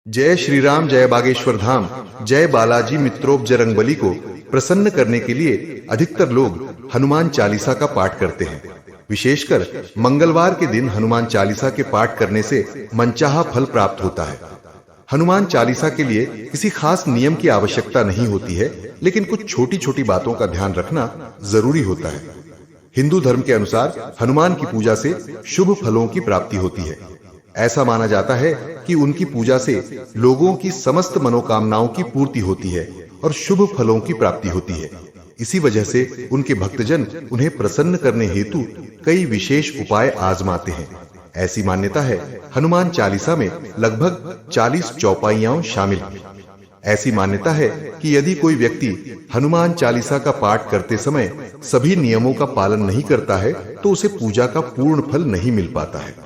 जय श्री राम, जय बागेश्वर धाम, जय बालाजी मित्रोपजरंगबली को प्रसन्न करने के लिए अधिकतर लोग हनुमान चालीसा का पाठ करते हैं। विशेषकर मंगलवार के दिन हनुमान चालीसा के पाठ करने से मनचाहा फल प्राप्त होता है। हनुमान चालीसा के लिए किसी खास नियम की आवश्यकता नहीं होती है, लेकिन कुछ छोटी छोटी बातों का ध्यान रखना जरूरी होता है। हिंदू धर्म के अनुसार हनुमान की पूजा से शुभ फलों की प्राप्ति होती है। ऐसा माना जाता है कि उनकी पूजा से लोगों की समस्त मनोकामनाओं की पूर्ति होती है और शुभ फलों की प्राप्ति होती है। इसी वजह से उनके भक्तजन उन्हें प्रसन्न करने हेतु कई विशेष उपाय आजमाते हैं। ऐसी मान्यता है हनुमान चालीसा में लगभग 40 चौपाइयां शामिल हैं। ऐसी मान्यता है कि यदि कोई व्यक्ति हनुमान चालीसा का पाठ करते समय सभी नियमों का पालन नहीं करता है तो उसे पूजा का पूर्ण फल नहीं मिल पाता है।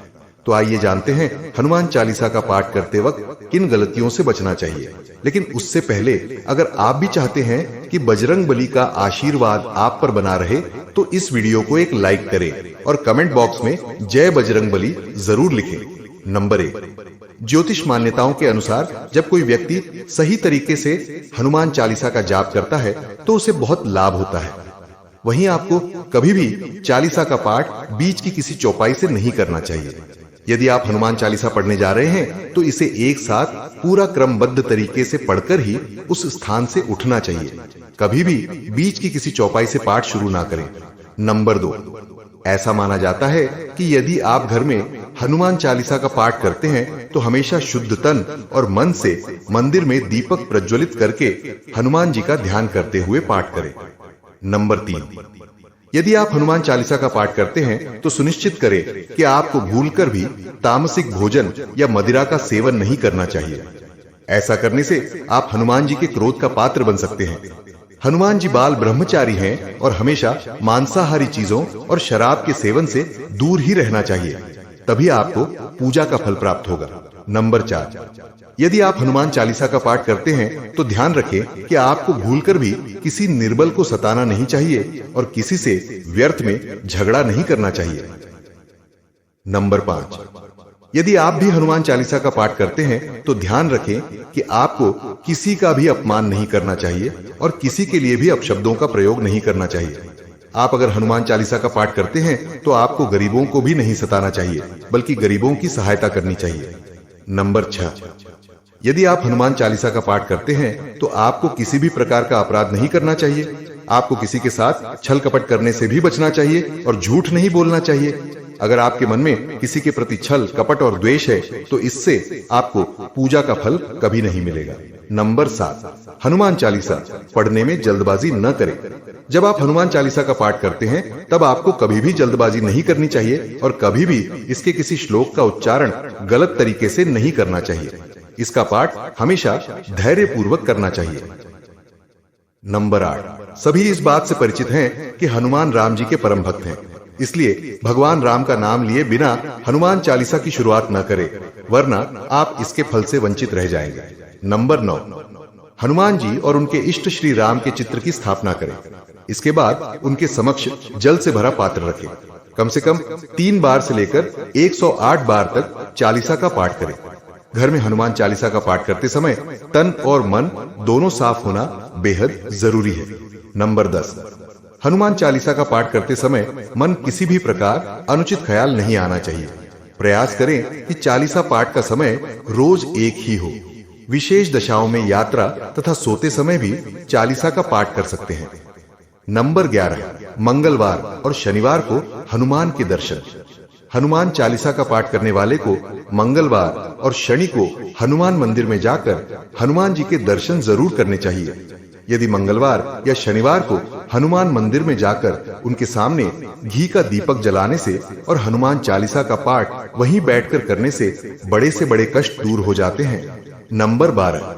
तो आइए जानते हैं हनुमान चालीसा का पाठ करते वक्त किन गलतियों से बचना चाहिए। लेकिन उससे पहले अगर आप भी चाहते हैं कि बजरंगबली का आशीर्वाद आप पर बना रहे तो इस वीडियो को एक लाइक करें और कमेंट बॉक्स में जय बजरंगबली जरूर लिखें। नंबर 1, ज्योतिष मान्यताओं के अनुसार जब कोई व्यक्ति सही तरीके से हनुमान चालीसा का जाप करता है तो उसे बहुत लाभ होता है। वहीं आपको कभी भी चालीसा का पाठ बीच की किसी चौपाई से नहीं करना चाहिए। यदि आप हनुमान चालीसा पढ़ने जा रहे हैं तो इसे एक साथ पूरा क्रमबद्ध तरीके से पढ़कर ही उस स्थान से उठना चाहिए। कभी भी बीच की किसी चौपाई से पाठ शुरू ना करें। नंबर 2, ऐसा माना जाता है कि यदि आप घर में हनुमान चालीसा का पाठ करते हैं तो हमेशा शुद्ध तन और मन से मंदिर में दीपक प्रज्वलित करके हनुमान जी का ध्यान करते हुए पाठ करें। नंबर 3, यदि आप हनुमान चालीसा का पाठ करते हैं तो सुनिश्चित करें कि आपको भूलकर भी तामसिक भोजन या मदिरा का सेवन नहीं करना चाहिए। ऐसा करने से आप हनुमान जी के क्रोध का पात्र बन सकते हैं। हनुमान जी बाल ब्रह्मचारी हैं और हमेशा मांसाहारी चीजों और शराब के सेवन से दूर ही रहना चाहिए, तभी आपको पूजा का फल प्राप्त होगा। नंबर 4, यदि आप हनुमान चालीसा का पाठ करते हैं तो ध्यान रखें कि आपको भूलकर भी किसी निर्बल को सताना नहीं चाहिए और किसी से व्यर्थ में झगड़ा नहीं करना चाहिए। नंबर 5, यदि आप भी हनुमान चालीसा का पाठ करते हैं तो ध्यान रखें कि आपको किसी का भी अपमान नहीं करना चाहिए और किसी के लिए भी अपशब्दों का प्रयोग नहीं करना चाहिए। आप अगर हनुमान चालीसा का पाठ करते हैं तो आपको गरीबों को भी नहीं सताना चाहिए, बल्कि गरीबों की सहायता करनी चाहिए। नंबर 6, यदि आप हनुमान चालीसा का पाठ करते हैं तो आपको किसी भी प्रकार का अपराध नहीं करना चाहिए। आपको किसी के साथ छल कपट करने से भी बचना चाहिए और झूठ नहीं बोलना चाहिए। अगर आपके मन में किसी के प्रति छल कपट और द्वेष है तो इससे आपको पूजा का फल कभी नहीं मिलेगा। नंबर 7, हनुमान चालीसा पढ़ने में जल्दबाजी न करें। जब आप हनुमान चालीसा का पाठ करते हैं तब आपको कभी भी जल्दबाजी नहीं करनी चाहिए और कभी भी इसके किसी श्लोक का उच्चारण गलत तरीके से नहीं करना चाहिए। इसका पाठ हमेशा धैर्य पूर्वक करना चाहिए। नंबर 8, सभी इस बात से परिचित हैं कि हनुमान राम जी के परम भक्त हैं, इसलिए भगवान राम का नाम लिए बिना हनुमान चालीसा की शुरुआत न करें, वरना आप इसके फल से वंचित रह जाएंगे। नंबर 9, हनुमान जी और उनके इष्ट श्री राम के चित्र की स्थापना करें। इसके बाद उनके समक्ष जल से भरा पात्र रखें। कम से कम 3 बार से लेकर 108 बार तक चालीसा का पाठ करें। घर में हनुमान चालीसा का पाठ करते समय तन और मन दोनों साफ होना बेहद जरूरी है। नंबर 10, हनुमान चालीसा का पाठ करते समय मन किसी भी प्रकार अनुचित ख्याल नहीं आना चाहिए। प्रयास करें कि चालीसा पाठ का समय रोज एक ही हो। विशेष दशाओं में यात्रा तथा सोते समय भी चालीसा का पाठ कर सकते हैं। नंबर 11, मंगलवार और शनिवार को हनुमान के दर्शन। हनुमान चालीसा का पाठ करने वाले को मंगलवार और शनि को हनुमान मंदिर में जाकर हनुमान जी के दर्शन जरूर करने चाहिए। यदि मंगलवार या शनिवार को हनुमान मंदिर में जाकर उनके सामने घी का दीपक जलाने से और हनुमान चालीसा का पाठ वहीं बैठकर करने से बड़े कष्ट दूर हो जाते हैं। नंबर 12,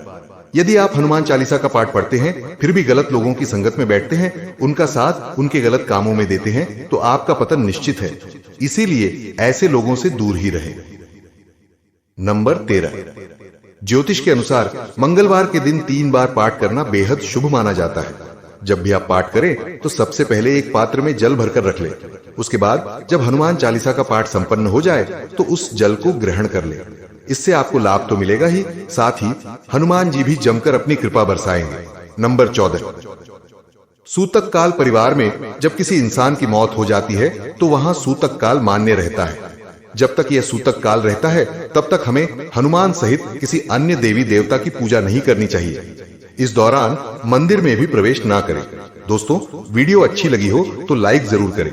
यदि आप हनुमान चालीसा का पाठ पढ़ते हैं फिर भी गलत लोगों की संगत में बैठते हैं, उनका साथ उनके गलत कामों में देते हैं तो आपका पतन निश्चित है। इसीलिए ऐसे लोगों से दूर ही रहें। नंबर 13, ज्योतिष के अनुसार मंगलवार के दिन 3 बार पाठ करना बेहद शुभ माना जाता है। जब भी आप पाठ करें तो सबसे पहले एक पात्र में जल भरकर रख लें। उसके बाद जब हनुमान चालीसा का पाठ संपन्न हो जाए तो उस जल को ग्रहण कर लें। इससे आपको लाभ तो मिलेगा ही, साथ ही हनुमान जी भी जमकर अपनी कृपा बरसाएंगे। नंबर 14, सूतक काल परिवार में जब किसी इंसान की मौत हो जाती है तो वहां सूतक काल मान्य रहता है। जब तक यह सूतक काल रहता है तब तक हमें हनुमान सहित किसी अन्य देवी देवता की पूजा नहीं करनी चाहिए। इस दौरान मंदिर में भी प्रवेश ना करें। दोस्तों, वीडियो अच्छी लगी हो तो लाइक जरूर करें।